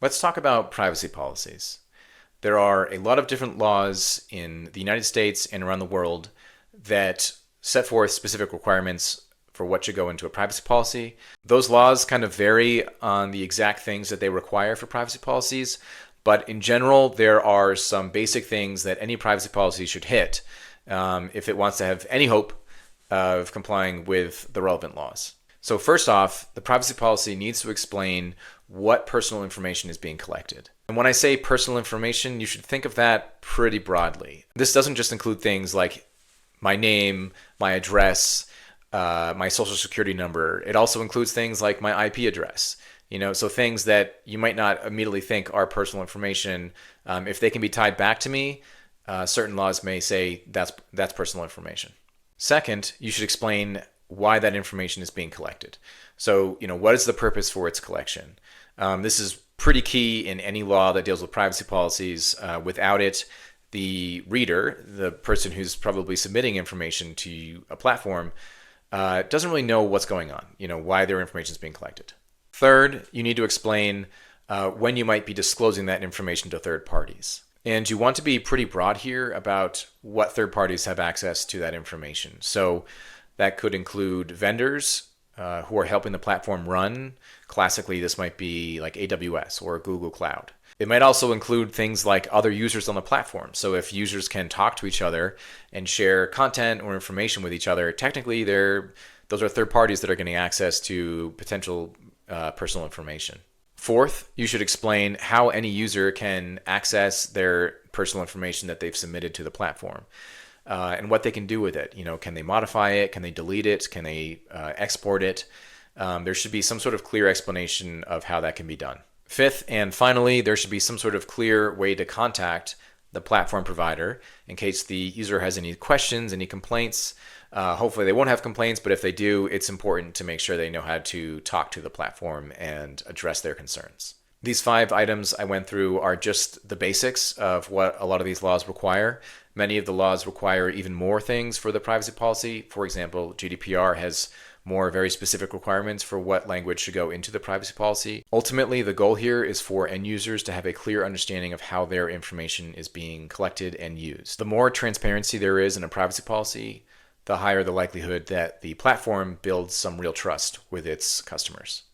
Let's talk about privacy policies. There are a lot of different laws in the United States and around the world that set forth specific requirements for what should go into a privacy policy. Those laws kind of vary on the exact things that they require for privacy policies, but in general, there are some basic things that any privacy policy should hit if it wants to have any hope of complying with the relevant laws. So first off, the privacy policy needs to explain what personal information is being collected. And when I say personal information, you should think of that pretty broadly. This doesn't just include things like my name, my address, my social security number. It also includes things like my IP address. So things that you might not immediately think are personal information. If they can be tied back to me, certain laws may say that's personal information. Second, you should explain why that information is being collected. So, what is the purpose for its collection? This is pretty key in any law that deals with privacy policies. Without it, the reader, the person who's probably submitting information to a platform, doesn't really know what's going on, why their information is being collected. Third, you need to explain when you might be disclosing that information to third parties. And you want to be pretty broad here about what third parties have access to that information. So that could include vendors who are helping the platform run. Classically, this might be like AWS or Google Cloud. It might also include things like other users on the platform. So if users can talk to each other and share content or information with each other, technically those are third parties that are getting access to potential personal information. Fourth, you should explain how any user can access their personal information that they've submitted to the platform. And what they can do with it. Can they modify it? Can they delete it? Can they export it? There should be some sort of clear explanation of how that can be done. Fifth, and finally, there should be some sort of clear way to contact the platform provider in case the user has any questions, any complaints. Hopefully they won't have complaints, but if they do, it's important to make sure they know how to talk to the platform and address their concerns. These 5 items I went through are just the basics of what a lot of these laws require. Many of the laws require even more things for the privacy policy. For example, GDPR has more very specific requirements for what language should go into the privacy policy. Ultimately, the goal here is for end users to have a clear understanding of how their information is being collected and used. The more transparency there is in a privacy policy, the higher the likelihood that the platform builds some real trust with its customers.